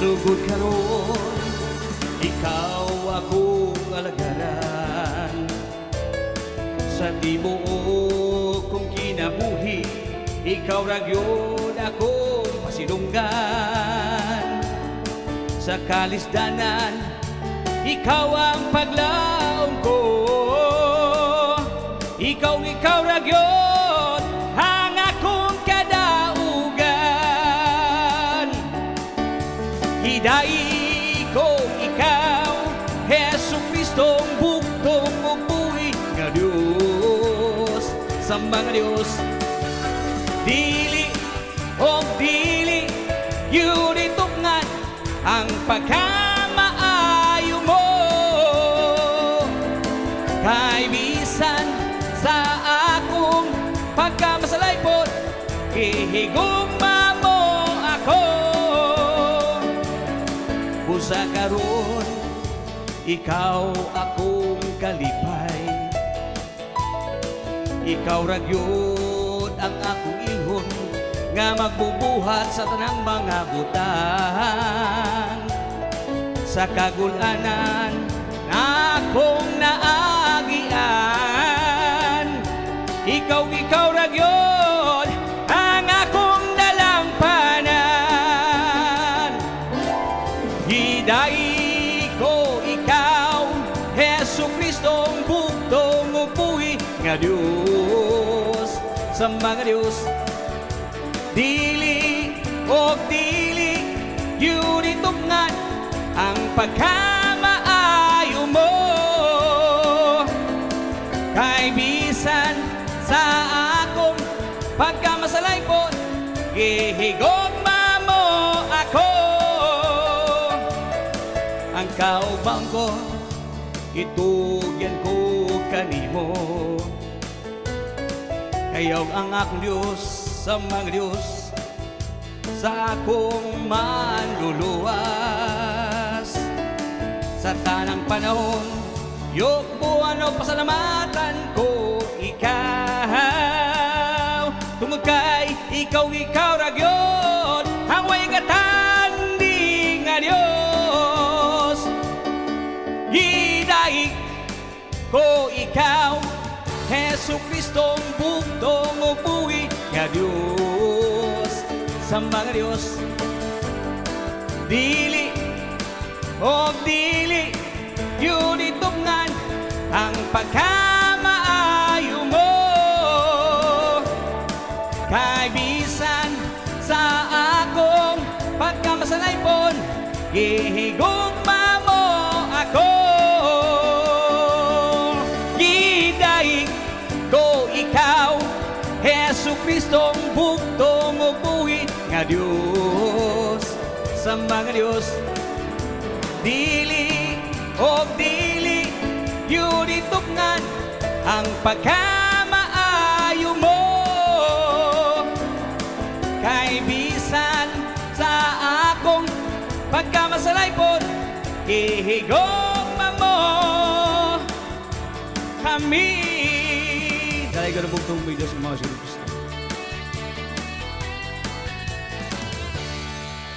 sugod karon, ikaw akong alagaran. Sa tibuok kong kinabuhi, ikaw ra gyud akong pasilunggan. Sa kalisdanan, ikaw ang paglaom ko. Ikaw ra gyud ang akong kadaugan. Hidai ko ikaw, Hesu Kristong buktong ug buhi nga Dios. Sambang Dios, dili o dili yun itungan ang pagkamaayo mo. Kay bisan sa akong pagkamasalaypon, ihigugma mo ako. Busa karon, ikaw akong kalipay. Ikaw ra gyud ang akong ihon nga magbubuhat sa tanang mga butang. Sa kagulanan akong naagian, ikaw ra gyud ang akong dalampanan. Hidai ko ikaw, Hesu Kristong buktong ug buhi nga Dios. Sa mga Dios, dili o dili yun itungan ang pagkamaayo mo. Kay bisan sa akong pagkamasalaypon, ihigugma mo ako. Ang kaubang ko, itugyan ko kanimo. Kayaw ang akong Diyos sa mga Diyos, sa akong manluluwas. Sa tanang panahon, yukbuan o pasalamatan ko ikaw. Tungod kay ikaw ra gyud ang way katandi nga Dios. Hidai ko ikaw, Hesu Kristong buktong ug buhi nga Dios. Sa mga Dios, dili o dili yun itungan ang pagkamaayo mo. Kay bisan sa akong pagkamasalaypon, ihigugma mo ako. Gidaig ko ikaw, Hesu Kristong buktong ug buhi nga Dios. Sa mga Dios, dili o dili yun itungan ang pagkamaayo mo. Kay bisan sa akong pagkamasalaypon, ihigugma mo kami. Dahil ka na buktong video sa mga